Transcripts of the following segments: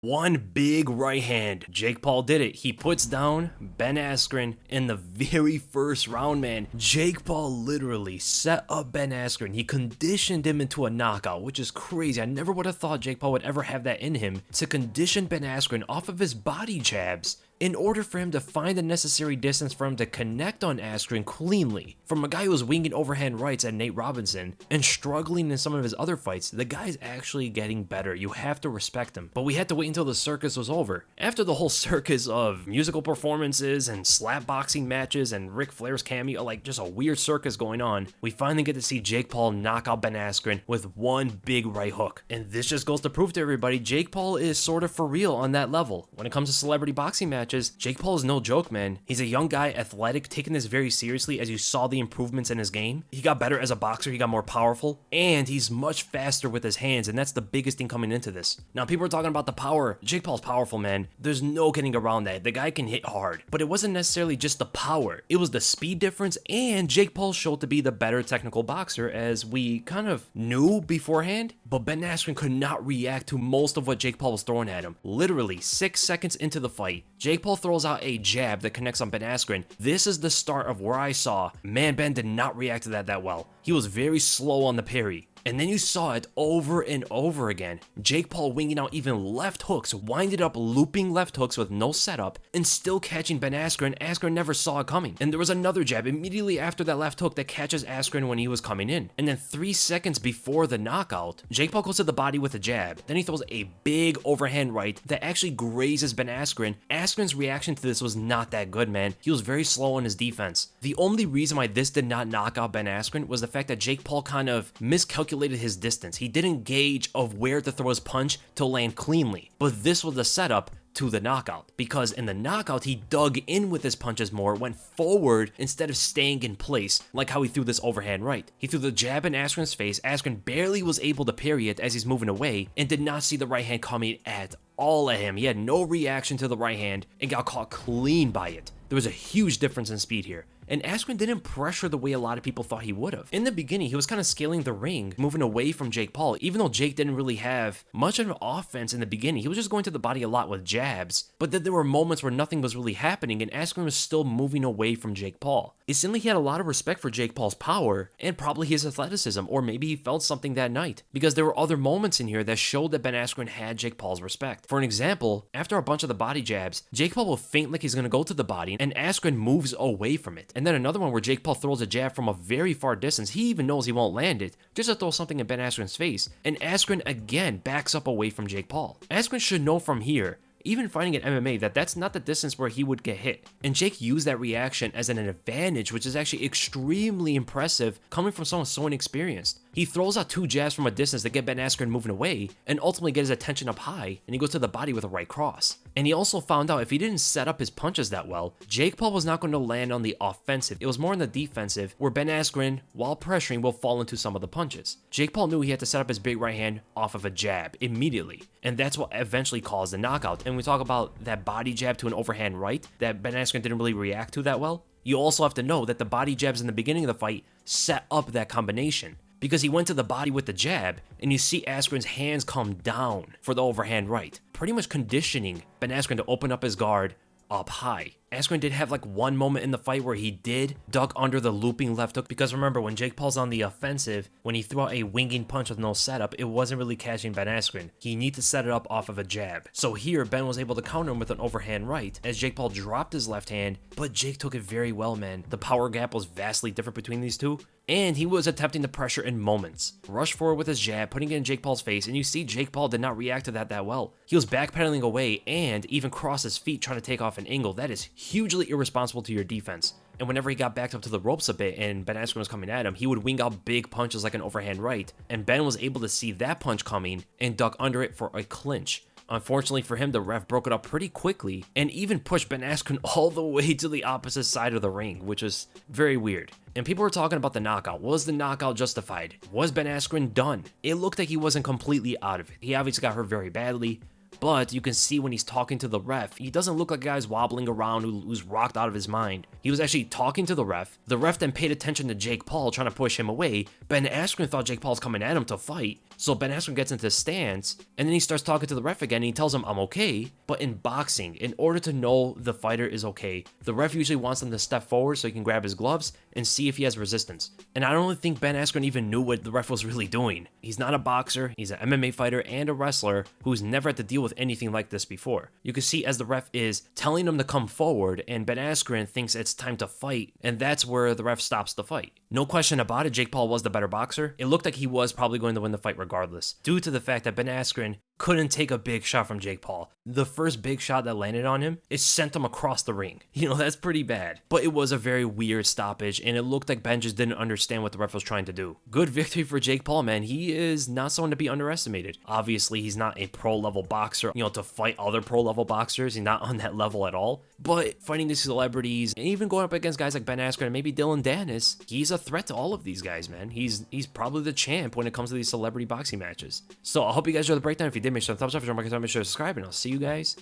One big right hand. Jake Paul did it. He puts down Ben Askren in the very first round, man. Jake Paul literally set up Ben Askren. He conditioned him into a knockout, which is crazy. I never would have thought Jake Paul would ever have that in him, to condition Ben Askren off of his body jabs in order for him to find the necessary distance for him to connect on Askren cleanly. From a guy who was winging overhand rights at Nate Robinson and struggling in some of his other fights, the guy's actually getting better. You have to respect him. But we had to wait until the circus was over. After the whole circus of musical performances and slap boxing matches and Ric Flair's cameo, like just a weird circus going on, we finally get to see Jake Paul knock out Ben Askren with one big right hook. And this just goes to prove to everybody, Jake Paul is sort of for real on that level. When it comes to celebrity boxing matches, Jake Paul is no joke, man. He's a young guy, athletic, taking this very seriously, as you saw the improvements in his game. He got better as a boxer, he got more powerful, and he's much faster with his hands, and that's the biggest thing coming into this. Now, people are talking about the power. Jake Paul's powerful, man. There's no getting around that. The guy can hit hard, but it wasn't necessarily just the power. It was the speed difference, and Jake Paul showed to be the better technical boxer, as we kind of knew beforehand, but Ben Askren could not react to most of what Jake Paul was throwing at him. Literally 6 seconds into the fight, Jake Paul throws out a jab that connects on Ben Askren. This is the start of where I saw, man, Ben did not react to that well. He was very slow on the parry. And then you saw it over and over again. Jake Paul winging out even left hooks, winded up looping left hooks with no setup, and still catching Ben Askren. Askren never saw it coming. And there was another jab immediately after that left hook that catches Askren when he was coming in. And then 3 seconds before the knockout, Jake Paul goes to the body with a jab. Then he throws a big overhand right that actually grazes Ben Askren. Askren's reaction to this was not that good, man. He was very slow on his defense. The only reason why this did not knock out Ben Askren was the fact that Jake Paul kind of miscalculated his distance. He didn't gauge of where to throw his punch to land cleanly. But this was the setup to the knockout, because in the knockout he dug in with his punches more, went forward instead of staying in place, like how he threw this overhand right. He threw the jab in Askren's face. Askren barely was able to parry it as he's moving away, and did not see the right hand coming at all at him. He had no reaction to the right hand and got caught clean by it. There was a huge difference in speed here. And Askren didn't pressure the way a lot of people thought he would have. In the beginning, he was kind of scaling the ring, moving away from Jake Paul, even though Jake didn't really have much of an offense in the beginning. He was just going to the body a lot with jabs, but then there were moments where nothing was really happening and Askren was still moving away from Jake Paul. It seemed like he had a lot of respect for Jake Paul's power and probably his athleticism, or maybe he felt something that night, because there were other moments in here that showed that Ben Askren had Jake Paul's respect. For an example, after a bunch of the body jabs, Jake Paul will feint like he's going to go to the body, and Askren moves away from it. And then another one where Jake Paul throws a jab from a very far distance. He even knows he won't land it, just to throw something in Ben Askren's face. And Askren again backs up away from Jake Paul. Askren should know from here, even fighting at MMA, that that's not the distance where he would get hit. And Jake used that reaction as an advantage, which is actually extremely impressive coming from someone so inexperienced. He throws out 2 jabs from a distance to get Ben Askren moving away, and ultimately get his attention up high, and he goes to the body with a right cross. And he also found out if he didn't set up his punches that well, Jake Paul was not going to land on the offensive. It was more on the defensive, where Ben Askren, while pressuring, will fall into some of the punches. Jake Paul knew he had to set up his big right hand off of a jab immediately, and that's what eventually caused the knockout. And we talk about that body jab to an overhand right that Ben Askren didn't really react to that well. You also have to know that the body jabs in the beginning of the fight set up that combination, because he went to the body with the jab, and you see Askren's hands come down for the overhand right, pretty much conditioning Ben Askren to open up his guard up high. Askren did have like one moment in the fight where he did duck under the looping left hook, because remember, when Jake Paul's on the offensive, when he threw out a winging punch with no setup, it wasn't really catching Ben Askren. He needed to set it up off of a jab. So here, Ben was able to counter him with an overhand right, as Jake Paul dropped his left hand, but Jake took it very well, man. The power gap was vastly different between these two, and he was attempting the pressure in moments. Rushed forward with his jab, putting it in Jake Paul's face, and you see Jake Paul did not react to that well. He was backpedaling away and even crossed his feet trying to take off an angle. That is hugely irresponsible to your defense. And whenever he got backed up to the ropes a bit and Ben Askren was coming at him, he would wing out big punches like an overhand right, and Ben was able to see that punch coming and duck under it for a clinch. Unfortunately for him, the ref broke it up pretty quickly and even pushed Ben Askren all the way to the opposite side of the ring, which was very weird. And people were talking about the knockout. Was the knockout justified? Was Ben Askren done? It looked like he wasn't completely out of it. He obviously got hurt very badly, but you can see when he's talking to the ref, he doesn't look like a guy's wobbling around who's rocked out of his mind. He was actually talking to the ref. The ref then paid attention to Jake Paul trying to push him away. Ben Askren thought Jake Paul's coming at him to fight, so Ben Askren gets into stance, and then he starts talking to the ref again, and he tells him, I'm okay. But in boxing, in order to know the fighter is okay, the ref usually wants them to step forward so he can grab his gloves and see if he has resistance. And I don't really think Ben Askren even knew what the ref was really doing. He's not a boxer, he's an MMA fighter and a wrestler who's never had to deal with anything like this before. You can see as the ref is telling him to come forward, and Ben Askren thinks it's time to fight, and that's where the ref stops the fight. No question about it, Jake Paul was the better boxer. It looked like he was probably going to win the fight regardless, due to the fact that Ben Askren couldn't take a big shot from Jake Paul. The first big shot that landed on him, it sent him across the ring. You know, that's pretty bad. But it was a very weird stoppage, and it looked like Ben just didn't understand what the ref was trying to do. Good victory for Jake Paul, man. He is not someone to be underestimated. Obviously, he's not a pro-level boxer, you know, to fight other pro-level boxers. He's not on that level at all. But fighting these celebrities, and even going up against guys like Ben Askren and maybe Dylan Dennis, he's a threat to all of these guys, man. He's probably the champ when it comes to these celebrity boxing matches. So I hope you guys enjoyed the breakdown. If you did, make sure to thumbs up, if you're not, make sure to subscribe, and I'll see you guys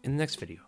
in the next video.